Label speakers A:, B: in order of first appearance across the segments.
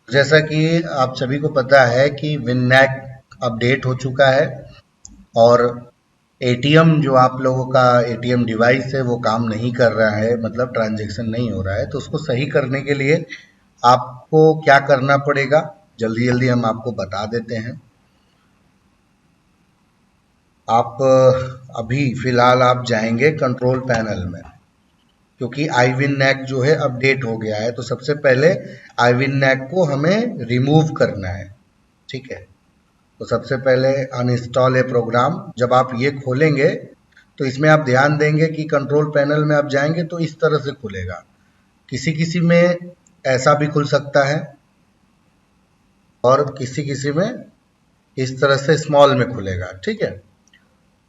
A: जैसा कि आप सभी को पता है कि विनएक अपडेट हो चुका है और एटीएम जो आप लोगों का एटीएम डिवाइस है वो काम नहीं कर रहा है, मतलब ट्रांजैक्शन नहीं हो रहा है। तो उसको सही करने के लिए आपको क्या करना पड़ेगा, जल्दी जल्दी हम आपको बता देते हैं। आप अभी फिलहाल आप जाएंगे कंट्रोल पैनल में, क्योंकि आईविन नैक जो है अपडेट हो गया है। तो सबसे पहले आईविन नैक को हमें रिमूव करना है, ठीक है। तो सबसे पहले अनइंस्टॉल है प्रोग्राम। जब आप ये खोलेंगे तो इसमें आप ध्यान देंगे कि कंट्रोल पैनल में आप जाएंगे तो इस तरह से खुलेगा। किसी किसी में ऐसा भी खुल सकता है और किसी किसी में इस तरह से स्मॉल में खुलेगा, ठीक है।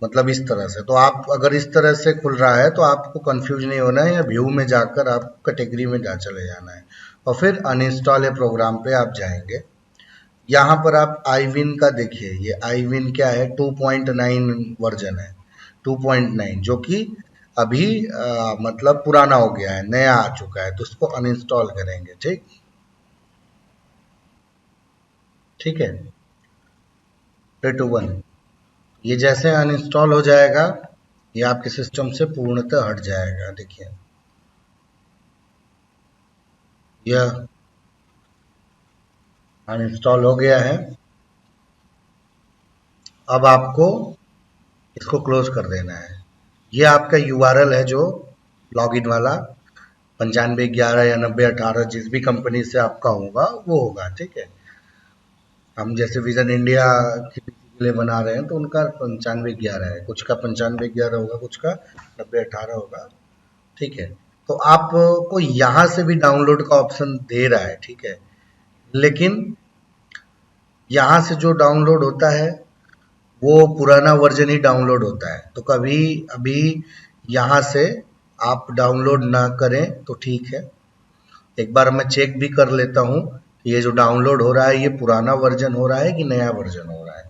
A: मतलब इस तरह से। तो आप अगर इस तरह से खुल रहा है तो आपको कंफ्यूज नहीं होना है, या व्यू में जाकर आप कैटेगरी में जा चले जाना है और फिर अनइंस्टॉल है प्रोग्राम पे आप जाएंगे। यहाँ पर आप आईविन का देखिए, ये आईविन क्या है, 2.9 वर्जन है। 2.9 जो कि अभी मतलब पुराना हो गया है, नया आ चुका है। तो उसको अनइंस्टॉल करेंगे, ठीक ठीक है। 3 2 1 ये जैसे अनइंस्टॉल हो जाएगा, ये आपके सिस्टम से पूर्णतः हट जाएगा। देखिए यह अनइंस्टॉल हो गया है। अब आपको इसको क्लोज कर देना है। ये आपका यूआरएल है जो लॉगिन वाला, 9511 या 9018 जिस भी कंपनी से आपका होगा वो होगा, ठीक है। हम जैसे विजन इंडिया की के लिए बना रहे हैं तो उनका 9511 है, कुछ का 9511 होगा, कुछ का 9018 होगा, ठीक है। तो आपको यहाँ से भी डाउनलोड का ऑप्शन दे रहा है, ठीक है। लेकिन यहाँ से जो डाउनलोड होता है वो पुराना वर्जन ही डाउनलोड होता है। तो कभी अभी यहाँ से आप डाउनलोड ना करें तो ठीक है। एक बार मैं चेक भी कर लेता हूँ कि ये जो डाउनलोड हो रहा है ये पुराना वर्जन हो रहा है कि नया वर्जन हो रहा है।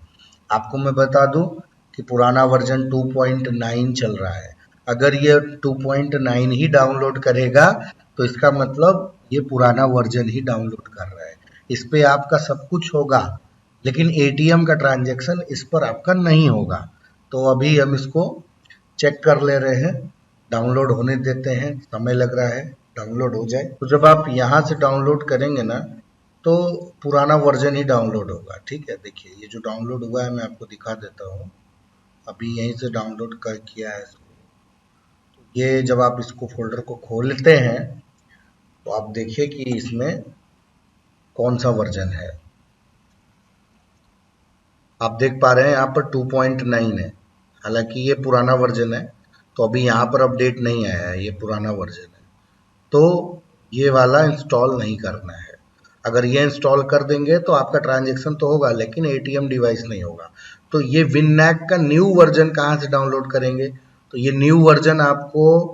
A: आपको मैं बता दूं कि पुराना वर्जन 2.9 चल रहा है। अगर ये 2.9 ही डाउनलोड करेगा तो इसका मतलब ये पुराना वर्जन ही डाउनलोड कर रहा है। इस पे आपका सब कुछ होगा, लेकिन एटीएम का ट्रांजैक्शन इस पर आपका नहीं होगा। तो अभी हम इसको चेक कर ले रहे हैं, डाउनलोड होने देते हैं, समय लग रहा है, डाउनलोड हो जाए। तो जब आप यहाँ से डाउनलोड करेंगे ना तो पुराना वर्जन ही डाउनलोड होगा, ठीक है। देखिए ये जो डाउनलोड हुआ है मैं आपको दिखा देता हूँ। अभी यहीं से डाउनलोड कर किया है इसको। ये जब आप इसको फोल्डर को खोलते हैं तो आप देखिए कि इसमें कौन सा वर्जन है। आप देख पा रहे हैं यहाँ पर 2.9 है, हालांकि ये पुराना वर्जन है। तो अभी यहाँ पर अपडेट नहीं आया है, ये पुराना वर्जन है। तो ये वाला इंस्टॉल नहीं करना है। अगर ये इंस्टॉल कर देंगे तो आपका ट्रांजैक्शन तो होगा लेकिन एटीएम डिवाइस नहीं होगा। तो ये विननैक का न्यू वर्जन कहाँ से डाउनलोड करेंगे? तो ये न्यू वर्जन आपको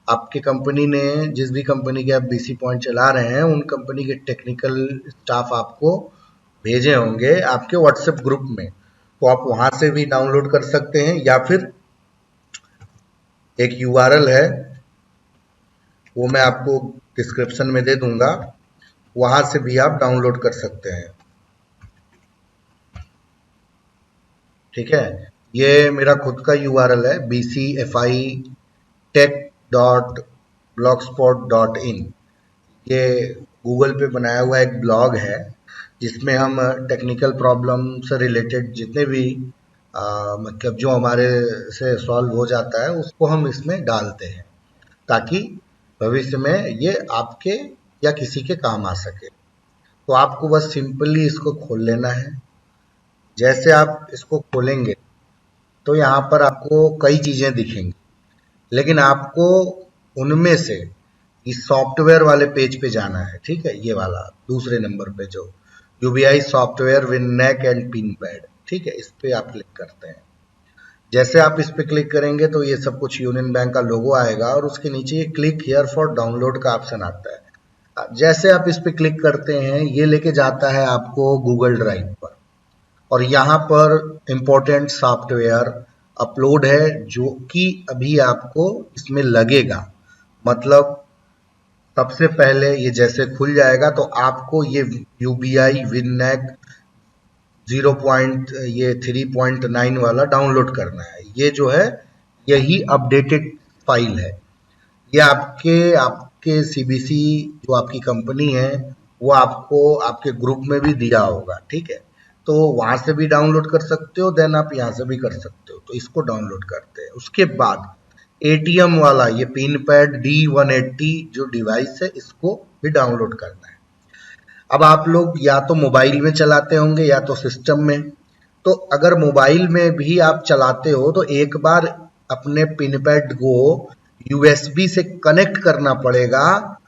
A: आपकी कंपनी ने, जिस भी कंपनी के आप बीसी पॉइंट चला रहे हैं उन कंपनी के टेक्निकल स्टाफ आपको भेजे होंगे आपके व्हाट्सएप ग्रुप में। तो आप वहां से भी डाउनलोड कर सकते हैं, या फिर एक यूआरएल है वो मैं आपको डिस्क्रिप्शन में दे दूंगा, वहां से भी आप डाउनलोड कर सकते हैं, ठीक है। ये मेरा खुद का यूआरएल है bcfitech.blogspot.in। ये गूगल पे बनाया हुआ एक ब्लॉग है जिसमें हम टेक्निकल प्रॉब्लम से रिलेटेड जितने भी मतलब जो हमारे से सॉल्व हो जाता है उसको हम इसमें डालते हैं, ताकि भविष्य में ये आपके या किसी के काम आ सके। तो आपको बस सिंपली इसको खोल लेना है। जैसे आप इसको खोलेंगे तो यहाँ पर आपको कई चीजें दिखेंगी, लेकिन आपको उनमें से इस सॉफ्टवेयर वाले पेज पे जाना है, ठीक है। ये वाला दूसरे नंबर पे जो यूबीआई सॉफ्टवेयर विननेक एंड पिन पैड, ठीक है, इस पे आप क्लिक करते हैं। जैसे आप इस पे क्लिक करेंगे तो ये सब कुछ यूनियन बैंक का लोगो आएगा और उसके नीचे ये क्लिक हियर फॉर डाउनलोड का ऑप्शन आता है। जैसे आप इस पे क्लिक करते हैं ये लेके जाता है आपको गूगल ड्राइव पर, और यहाँ पर इंपॉर्टेंट सॉफ्टवेयर अपलोड है जो कि अभी आपको इसमें लगेगा। मतलब सबसे पहले ये जैसे खुल जाएगा तो आपको ये यूबीआई विननेक 3.9 वाला डाउनलोड करना है। ये जो है यही अपडेटेड फाइल है। ये आपके आपके सीबीसी जो आपकी कंपनी है वो आपको आपके ग्रुप में भी दिया होगा, ठीक है। तो वहां से भी डाउनलोड कर सकते हो, देन आप यहाँ से भी कर सकते हो। तो इसको डाउनलोड करते हैं। उसके बाद एटीएम वाला ये पिन पैड D180 जो डिवाइस है इसको भी डाउनलोड करना है। अब आप लोग या तो मोबाइल में चलाते होंगे या तो सिस्टम में। तो अगर मोबाइल में भी आप चलाते हो तो एक बार अपने पिन पैड को यूएसबी से कनेक्ट करना पड़ेगा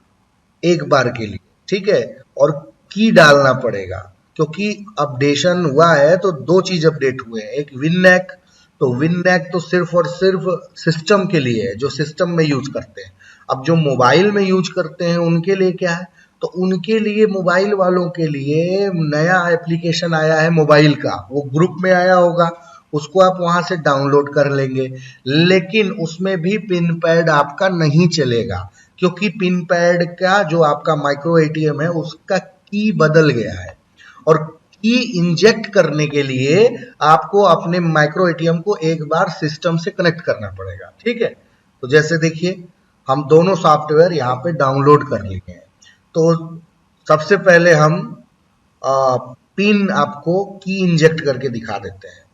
A: एक बार के लिए, ठीक है। और की डालना पड़ेगा, क्योंकि अपडेशन हुआ है तो दो चीज अपडेट हुए हैं। एक विननेक, तो विननेक तो सिर्फ और सिर्फ सिस्टम के लिए है, जो सिस्टम में यूज करते हैं। अब जो मोबाइल में यूज करते हैं उनके लिए क्या है, तो उनके लिए मोबाइल वालों के लिए नया एप्लीकेशन आया है मोबाइल का, वो ग्रुप में आया होगा, उसको आप वहां से डाउनलोड कर लेंगे। लेकिन उसमें भी पिन पैड आपका नहीं चलेगा, क्योंकि पिन पैड का जो आपका माइक्रो एटीएम है उसका की बदल गया है। और की इंजेक्ट करने के लिए आपको अपने माइक्रो एटीएम को एक बार सिस्टम से कनेक्ट करना पड़ेगा, ठीक है। तो जैसे देखिए हम दोनों सॉफ्टवेयर यहाँ पे डाउनलोड कर लिए हैं। तो सबसे पहले हम पिन आपको की इंजेक्ट करके दिखा देते हैं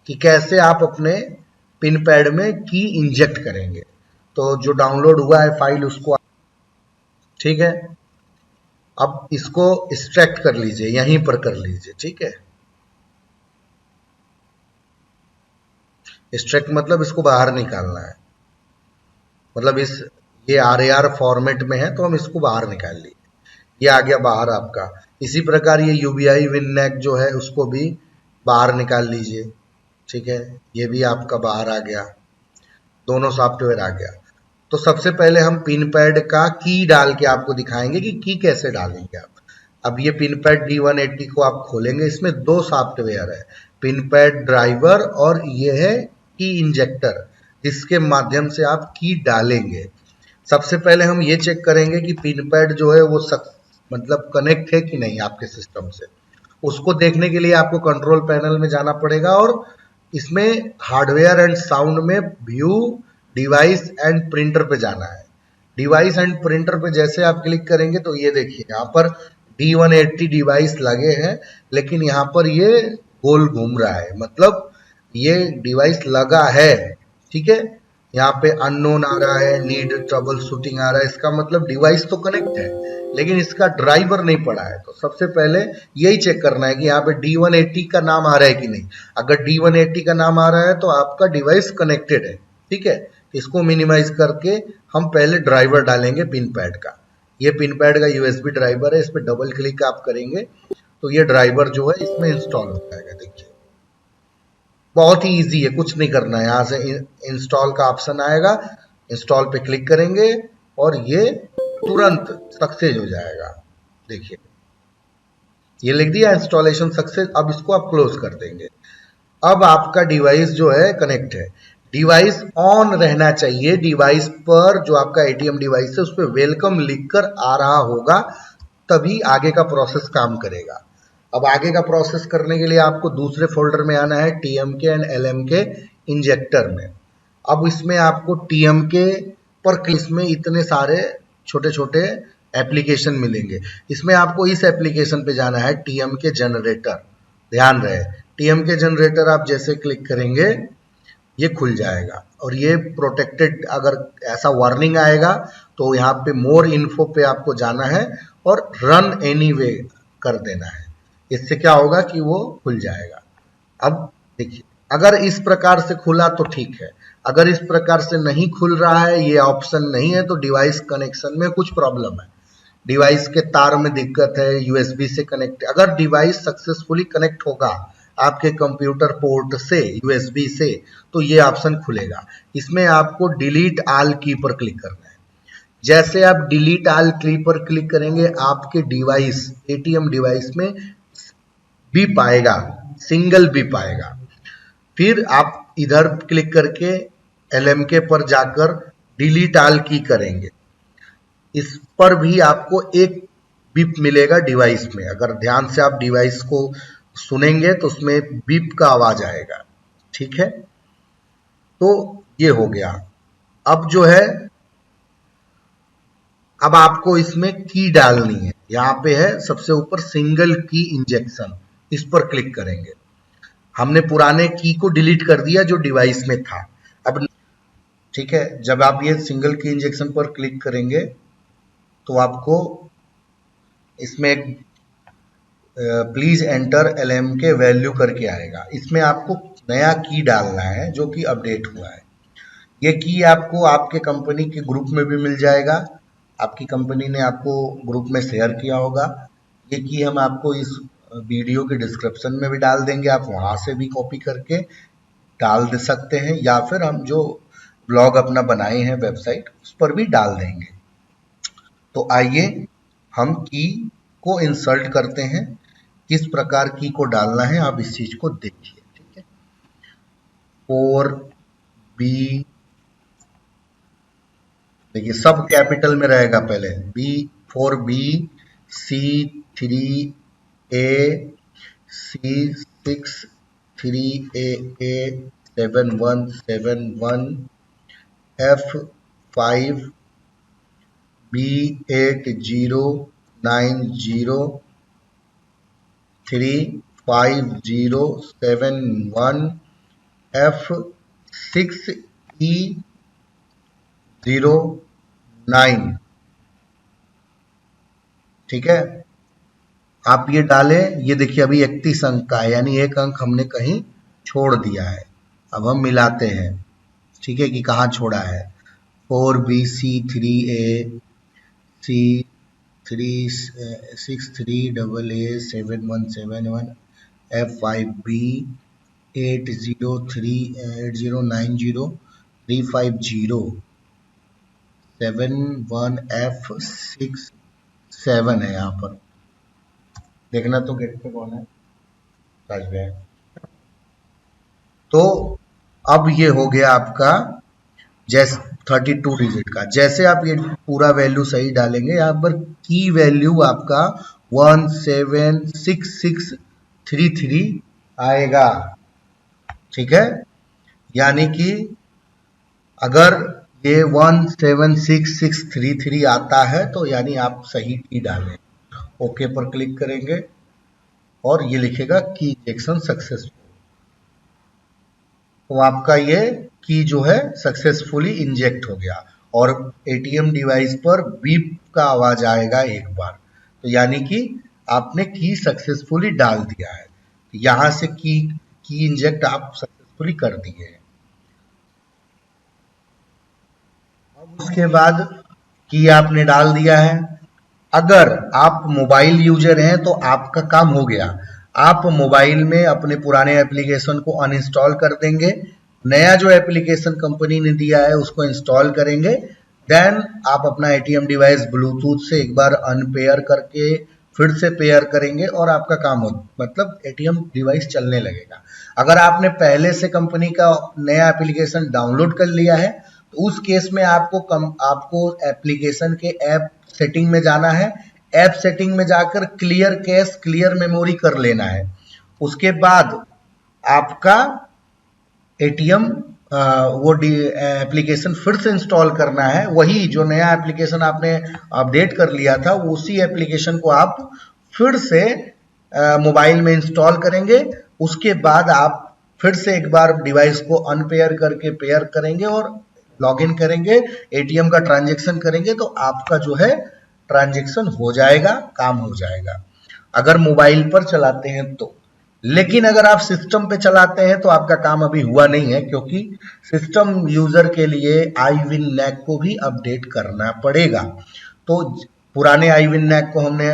A: कि कैसे आप अपने पिन पैड में की इंजेक्ट करेंगे। तो जो डाउनलोड हुआ है फाइल उसको, ठीक है, अब इसको एक्सट्रैक्ट कर लीजिए, यहीं पर कर लीजिए, ठीक है। एक्सट्रैक्ट मतलब इसको बाहर निकालना है, मतलब इस ये आर फॉर्मेट में है तो हम इसको बाहर निकाल लिए। ये आ गया बाहर आपका। इसी प्रकार ये यूबीआई विननेक जो है उसको भी बाहर निकाल लीजिए, ठीक है। ये भी आपका बाहर आ गया, दोनों सॉफ्टवेयर आ गया। तो सबसे पहले हम पिन पैड का की डाल के आपको दिखाएंगे कि की कैसे डालेंगे आप। अब ये पिन पैड D180 को आप खोलेंगे, इसमें दो सॉफ्टवेयर है, पिन पैड ड्राइवर और ये है की इंजेक्टर, जिसके माध्यम से आप की डालेंगे। सबसे पहले हम ये चेक करेंगे कि पिन पैड जो है वो मतलब कनेक्ट है कि नहीं आपके सिस्टम से। उसको देखने के लिए आपको कंट्रोल पैनल में जाना पड़ेगा और इसमें हार्डवेयर एंड साउंड में व्यू डिवाइस एंड प्रिंटर पे जाना है। डिवाइस एंड प्रिंटर पे जैसे आप क्लिक करेंगे तो ये देखिए यहाँ पर D180 डिवाइस लगे हैं, लेकिन यहाँ पर ये गोल घूम रहा है, मतलब ये डिवाइस लगा है, ठीक है। यहाँ पे अननोन आ रहा है, नीड ट्रबल शूटिंग आ रहा है, इसका मतलब डिवाइस तो कनेक्ट है लेकिन इसका ड्राइवर नहीं पड़ा है। तो सबसे पहले यही चेक करना है कि यहाँ पे D180 का नाम आ रहा है कि नहीं। अगर D180 का नाम आ रहा है तो आपका डिवाइस कनेक्टेड है, ठीक है। इसको मिनिमाइज करके हम पहले ड्राइवर डालेंगे पिन पैड का। ये पिन पैड का यूएसबी ड्राइवर है, इस पर डबल क्लिक आप करेंगे तो ये ड्राइवर जो है इसमें इंस्टॉल हो जाएगा। देखिए बहुत ही इजी है, कुछ नहीं करना है। यहाँ से इंस्टॉल का ऑप्शन आएगा, इंस्टॉल पे क्लिक करेंगे और ये तुरंत सक्सेस हो जाएगा। देखिए ये लिख दिया इंस्टॉलेशन सक्सेस। अब इसको आप क्लोज कर देंगे। अब आपका डिवाइस जो है कनेक्ट है, डिवाइस ऑन रहना चाहिए। डिवाइस पर जो आपका एटीएम डिवाइस है उस पर वेलकम लिखकर आ रहा होगा, तभी आगे का प्रोसेस काम करेगा। अब आगे का प्रोसेस करने के लिए आपको दूसरे फोल्डर में आना है, टीएमके एंड एलएमके इंजेक्टर में। अब इसमें आपको टीएमके पर इसमें इतने सारे छोटे छोटे एप्लीकेशन मिलेंगे। इसमें आपको इस एप्लीकेशन पे जाना है, टीएमके जनरेटर। ध्यान रहे, टीएमके जनरेटर आप जैसे क्लिक करेंगे ये खुल जाएगा और ये प्रोटेक्टेड, अगर ऐसा वार्निंग आएगा तो यहाँ पे मोर इन्फो पे आपको जाना है और रन एनीवे कर देना है। इससे क्या होगा कि वो खुल जाएगा। अब देखिए अगर इस प्रकार से खुला तो ठीक है, अगर इस प्रकार से नहीं खुल रहा है, ये ऑप्शन नहीं है, तो डिवाइस कनेक्शन में कुछ प्रॉब्लम है, डिवाइस के तार में दिक्कत है, यूएसबी से कनेक्ट। अगर डिवाइस सक्सेसफुली कनेक्ट होगा आपके कंप्यूटर पोर्ट से यूएसबी से तो ये ऑप्शन खुलेगा। इसमें आपको डिलीट ऑल की पर क्लिक करना है। जैसे आप डिलीट ऑल की पर क्लिक करेंगे आपके डिवाइस एटीएम डिवाइस में बिप आएगा, सिंगल बिप आएगा। फिर आप इधर क्लिक करके एलएमके पर जाकर डिलीट ऑल की करेंगे। इस पर भी आपको एक बीप मिलेगा डिवाइस में। अगर ध्यान से आप डिवाइस को सुनेंगे तो उसमें बीप का आवाज आएगा। ठीक है, तो ये हो गया। अब जो है, अब आपको इसमें की डालनी है। यहाँ पे है सबसे ऊपर सिंगल की इंजेक्शन, इस पर क्लिक करेंगे। हमने पुराने की को डिलीट कर दिया जो डिवाइस में था। अब ठीक है, जब आप ये सिंगल की इंजेक्शन पर क्लिक करेंगे तो आपको इसमें एक प्लीज एंटर एलएम के वैल्यू करके आएगा। इसमें आपको नया की डालना है जो कि अपडेट हुआ है। ये की आपको आपके कंपनी के ग्रुप में भी मिल जाएगा, आपकी कंपनी ने आपको ग्रुप में शेयर किया होगा। ये की हम आपको इस वीडियो के डिस्क्रिप्शन में भी डाल देंगे, आप वहां से भी कॉपी करके डाल दे सकते हैं, या फिर हम जो ब्लॉग अपना बनाए हैं वेबसाइट उस पर भी डाल देंगे। तो आइए हम की को इंसर्ट करते हैं। किस प्रकार की को डालना है आप इस चीज को देखिए। ठीक है, 4B, देखिए सब कैपिटल में रहेगा पहले, B4B, C3A, C63AA, 7171, F5, B8090, 35071, F6E09। ठीक है, आप ये डालें। ये देखिए अभी 31 अंक का है, यानी एक अंक हमने कहीं छोड़ दिया है। अब हम मिलाते हैं, ठीक है, कि कहाँ छोड़ा है। 4BC3A, C63AA, 7171, F5B, 8090, 350, 71F67 है। यहाँ पर देखना तो गेट पे कौन है, राजवे है। तो अब ये हो गया आपका जैसे 32 डिजिट का। जैसे आप ये पूरा वैल्यू सही डालेंगे, यहाँ पर की वैल्यू आपका 176633 आएगा। ठीक है, यानी कि अगर ये 176633 आता है तो यानी आप सही की डालें। ओके पर क्लिक करेंगे और ये लिखेगा की इंजेक्शन सक्सेसफुल। तो आपका ये की जो है सक्सेसफुली इंजेक्ट हो गया और एटीएम डिवाइस पर बीप का आवाज आएगा एक बार। तो यानी कि आपने की सक्सेसफुली डाल दिया है। यहां से की इंजेक्ट आप सक्सेसफुली कर दिए हैं। अब उसके बाद की आपने डाल दिया है। अगर आप मोबाइल यूजर हैं तो आपका काम हो गया। आप मोबाइल में अपने पुराने एप्लीकेशन को अनइंस्टॉल कर देंगे, नया जो एप्लीकेशन कंपनी ने दिया है उसको इंस्टॉल करेंगे। देन आप अपना एटीएम डिवाइस ब्लूटूथ से एक बार अनपेयर करके फिर से पेयर करेंगे और आपका काम हो, मतलब एटीएम डिवाइस चलने लगेगा। अगर आपने पहले से कंपनी का नया एप्लीकेशन डाउनलोड कर लिया है तो उस केस में आपको एप्लीकेशन के ऐप सेटिंग में जाना है। ऐप सेटिंग में जाकर क्लियर कैश क्लियर मेमोरी कर लेना है। उसके बाद आपका एटीएम वो एप्लीकेशन फिर से इंस्टॉल करना है। वही जो नया एप्लीकेशन आपने अपडेट कर लिया था उसी एप्लीकेशन को आप फिर से मोबाइल में इंस्टॉल करेंगे। उसके बाद आप फिर से एक बार डिवाइस को अनपेयर करके पेयर करेंगे और लॉगिन करेंगे, एटीएम का ट्रांजैक्शन करेंगे तो आपका जो है ट्रांजैक्शन हो जाएगा, काम हो जाएगा अगर मोबाइल पर चलाते हैं तो। लेकिन अगर आप सिस्टम पे चलाते हैं तो आपका काम अभी हुआ नहीं है, क्योंकि सिस्टम यूजर के लिए iWin NAC को भी अपडेट करना पड़ेगा। तो पुराने iWin NAC को हमने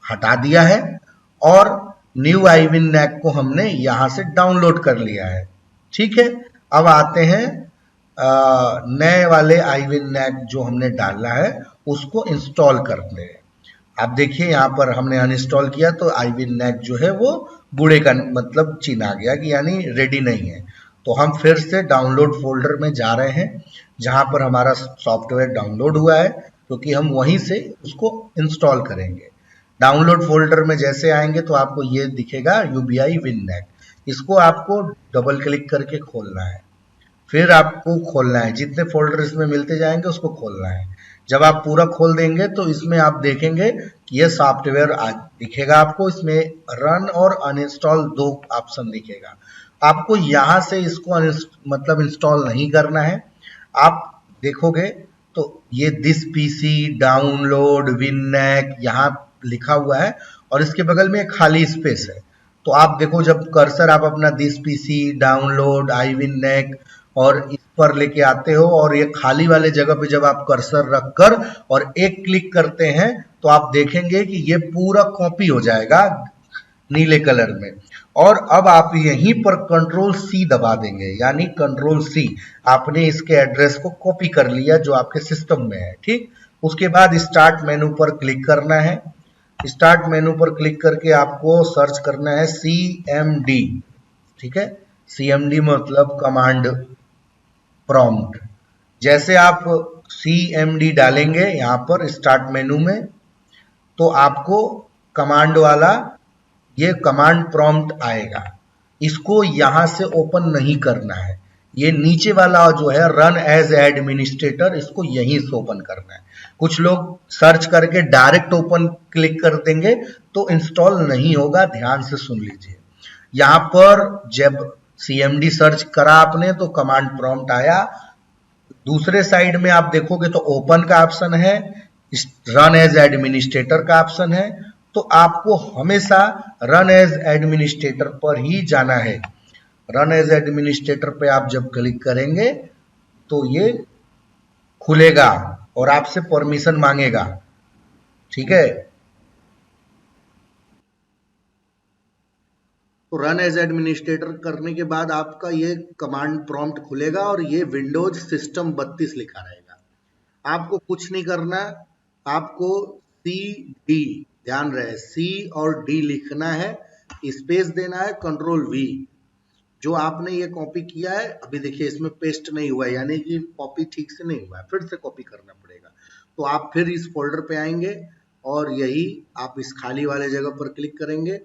A: हटा दिया है और न्यू iWin NAC को हमने यहां से डाउनलोड कर लिया है। ठीक है, अब आते हैं नए वाले iWin NAC जो हमने डाला है उसको इंस्टॉल करते हैं। आप देखिए यहाँ पर हमने अनइंस्टॉल किया तो iWin NAC जो है वो बूढ़े का मतलब चिन्ह आ गया कि यानी रेडी नहीं है। तो हम फिर से डाउनलोड फोल्डर में जा रहे हैं जहां पर हमारा सॉफ्टवेयर डाउनलोड हुआ है। क्योंकि हम वहीं से उसको इंस्टॉल करेंगे। डाउनलोड फोल्डर में जैसे आएंगे तो आपको ये दिखेगा यूबीआई विननेट, इसको आपको डबल क्लिक करके खोलना है। फिर आपको खोलना है, जितने फोल्डर इसमें मिलते जाएंगे उसको खोलना है। जब आप पूरा खोल देंगे तो इसमें आप देखेंगे कि ये सॉफ्टवेयर दिखेगा आपको, इसमें रन और अनइंस्टॉल दो ऑप्शन दिखेगा। आपको यहाँ से इसको मतलब इंस्टॉल नहीं करना है। आप देखोगे तो ये दिस पीसी डाउनलोड विननेक यहाँ लिखा हुआ है और इसके बगल में एक खाली स्पेस है। तो आप देखो, जब कर्सर आप अपना दिस पीसी डाउनलोड iWinNet और इस पर लेके आते हो और ये खाली वाले जगह पे जब आप कर्सर रखकर और एक क्लिक करते हैं तो आप देखेंगे कि ये पूरा कॉपी हो जाएगा नीले कलर में। और अब आप यहीं पर कंट्रोल सी दबा देंगे, यानी कंट्रोल सी, आपने इसके एड्रेस को कॉपी कर लिया जो आपके सिस्टम में है। ठीक, उसके बाद स्टार्ट मेनू पर क्लिक करना है। स्टार्ट मेनू पर क्लिक करके आपको सर्च करना है CMD। ठीक है, CMD मतलब कमांड प्रॉम्प्ट। जैसे आप CMD डालेंगे यहाँ पर स्टार्ट मेनू में तो आपको कमांड वाला ये कमांड प्रॉम्प्ट आएगा। इसको यहां से ओपन नहीं करना है, ये नीचे वाला जो है रन एज एडमिनिस्ट्रेटर, इसको यहीं से ओपन करना है। कुछ लोग सर्च करके डायरेक्ट ओपन क्लिक कर देंगे तो इंस्टॉल नहीं होगा, ध्यान से सुन लीजिए। यहां पर जब CMD सर्च करा आपने तो कमांड प्रॉम्प्ट आया, दूसरे साइड में आप देखोगे तो ओपन का ऑप्शन है, रन एज एडमिनिस्ट्रेटर का ऑप्शन है। तो आपको हमेशा रन एज एडमिनिस्ट्रेटर पर ही जाना है। रन एज एडमिनिस्ट्रेटर पे आप जब क्लिक करेंगे तो ये खुलेगा और आपसे परमिशन मांगेगा। ठीक है, तो रन एज एडमिनिस्ट्रेटर करने के बाद आपका ये कमांड प्रॉम्प्ट खुलेगा और ये विंडोज सिस्टम 32 लिखा रहेगा। आपको कुछ नहीं करना, आपको सी डी, ध्यान रहे सी और डी लिखना है, स्पेस देना है, कंट्रोल वी। जो आपने ये कॉपी किया है अभी देखिए इसमें पेस्ट नहीं हुआ है, यानी कि कॉपी ठीक से नहीं हुआ है, फिर से कॉपी करना पड़ेगा। तो आप फिर इस फोल्डर पे आएंगे और यही आप इस खाली वाले जगह पर क्लिक करेंगे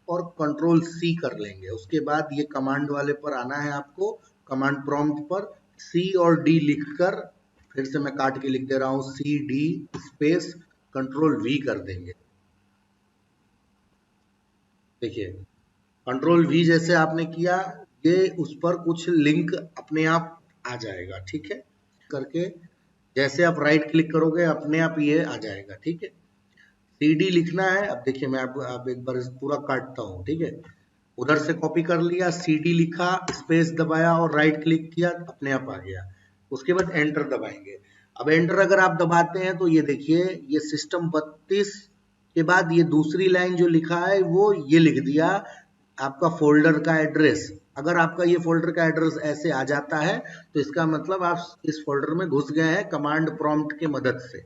A: और कंट्रोल सी कर लेंगे। उसके बाद ये कमांड वाले पर आना है आपको, कमांड प्रॉम्प्ट पर सी और डी लिखकर, फिर से मैं काट के लिख दे रहा हूं, C D space control V कर देंगे। देखिए कंट्रोल वी जैसे आपने किया, ये उस पर कुछ लिंक अपने आप आ जाएगा। ठीक है, करके जैसे आप राइट क्लिक करोगे अपने आप ये आ जाएगा। ठीक है, CD लिखना है। अब देखिए मैं आप एक बार पूरा काटता हूँ। ठीक है, उधर से कॉपी कर लिया, CD लिखा, स्पेस दबाया और राइट क्लिक किया, अपने आप आ गया। उसके बाद एंटर दबाएंगे। अब एंटर अगर आप दबाते हैं तो ये देखिए ये सिस्टम 32 के बाद ये दूसरी लाइन जो लिखा है वो ये लिख दिया आपका फोल्डर का एड्रेस। अगर आपका ये फोल्डर का एड्रेस ऐसे आ जाता है तो इसका मतलब आप इस फोल्डर में घुस गए हैं कमांड प्रॉम्प्ट की मदद से।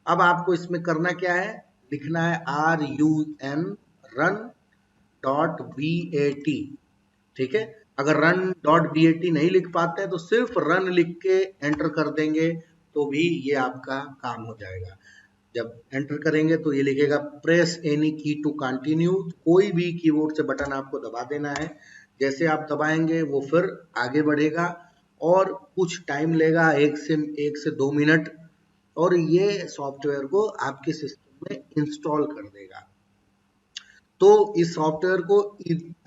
A: अब आपको इसमें करना क्या है, लिखना है run डॉट bat। ठीक है, अगर रन डॉट bat नहीं लिख पाते हैं तो सिर्फ रन लिख के एंटर कर देंगे तो भी ये आपका काम हो जाएगा। जब एंटर करेंगे तो ये लिखेगा प्रेस एनी की टू कंटिन्यू, कोई भी कीबोर्ड से बटन आपको दबा देना है। जैसे आप दबाएंगे वो फिर आगे बढ़ेगा और कुछ टाइम लेगा, 1 से 2 मिनट, और ये सॉफ्टवेयर को आपके सिस्टम में इंस्टॉल कर देगा। तो इस सॉफ्टवेयर को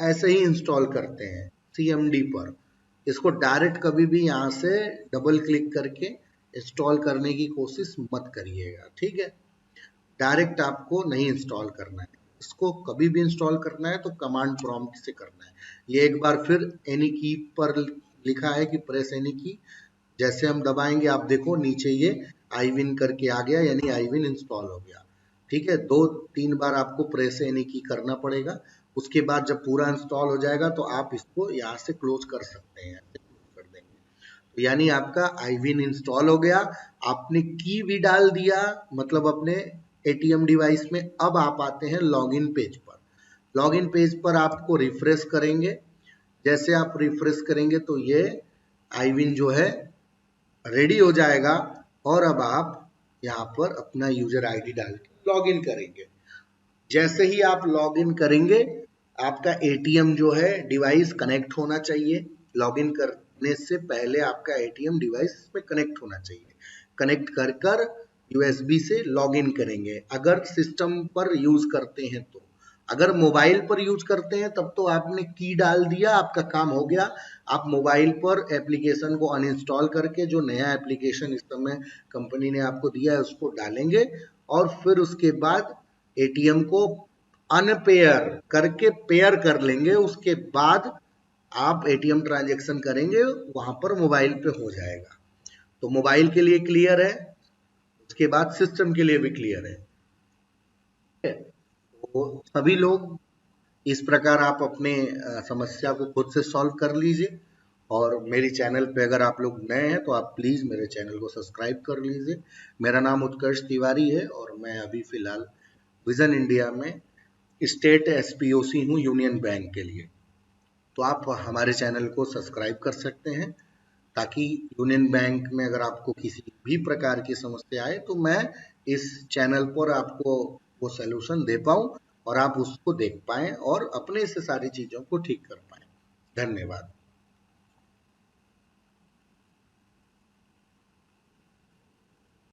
A: ऐसे ही इंस्टॉल करते हैं CMD पर। इसको डायरेक्ट कभी भी यहाँ से डबल क्लिक करके इंस्टॉल करने की कोशिश मत करिएगा। ठीक है, डायरेक्ट आपको नहीं इंस्टॉल करना है, इसको कभी भी इंस्टॉल करना है तो कमांड प्रॉम्प्ट से करना है। ये एक बार फिर एनी की पर लिखा है कि प्रेस एनी की, जैसे हम दबाएंगे आप देखो नीचे ये iWin करके आ गया, यानी iWin इंस्टॉल हो गया। ठीक है, 2-3 बार आपको प्रेस एनी की करना पड़ेगा। उसके बाद जब पूरा इंस्टॉल हो जाएगा तो आप इसको यहाँ से क्लोज कर सकते हैं, कर देंगे तो यानी आपका iWin इंस्टॉल हो गया। आपने की भी डाल दिया, मतलब अपने ATM डिवाइस में। अब आप आते हैं लॉगिन पेज पर। लॉगिन पेज पर आपको रिफ्रेश करेंगे। जैसे आप रिफ्रेश करेंगे तो ये iWin जो है रेडी हो जाएगा और अब आप यहाँ पर अपना यूजर आईडी डाल के लॉग इन करेंगे। जैसे ही आप लॉग इन करेंगे, आपका एटीएम जो है डिवाइस कनेक्ट होना चाहिए। लॉग इन करने से पहले आपका एटीएम डिवाइस में कनेक्ट होना चाहिए। कनेक्ट कर कर यूएसबी से लॉग इन करेंगे, अगर सिस्टम पर यूज करते हैं तो। अगर मोबाइल पर यूज करते हैं तब तो आपने की डाल दिया, आपका काम हो गया। आप मोबाइल पर एप्लीकेशन को अनइंस्टॉल करके जो नया एप्लीकेशन इस समय कंपनी ने आपको दिया है उसको डालेंगे, और फिर उसके बाद एटीएम को अनपेयर करके पेयर कर लेंगे। उसके बाद आप एटीएम ट्रांजैक्शन करेंगे, वहां पर मोबाइल पे हो जाएगा। तो मोबाइल के लिए क्लियर है, उसके बाद सिस्टम के लिए भी क्लियर है। तो सभी लोग इस प्रकार आप अपने समस्या को खुद से सॉल्व कर लीजिए। और मेरी चैनल पे अगर आप लोग नए हैं तो आप प्लीज़ मेरे चैनल को सब्सक्राइब कर लीजिए। मेरा नाम उत्कर्ष तिवारी है और मैं अभी फ़िलहाल विज़न इंडिया में स्टेट एसपीओसी हूँ यूनियन बैंक के लिए। तो आप हमारे चैनल को सब्सक्राइब कर सकते हैं, ताकि यूनियन बैंक में अगर आपको किसी भी प्रकार की समस्या आए तो मैं इस चैनल पर आपको वो सलूशन दे पाऊँ और आप उसको देख पाएँ और अपने से सारी चीज़ों को ठीक कर पाएँ। धन्यवाद।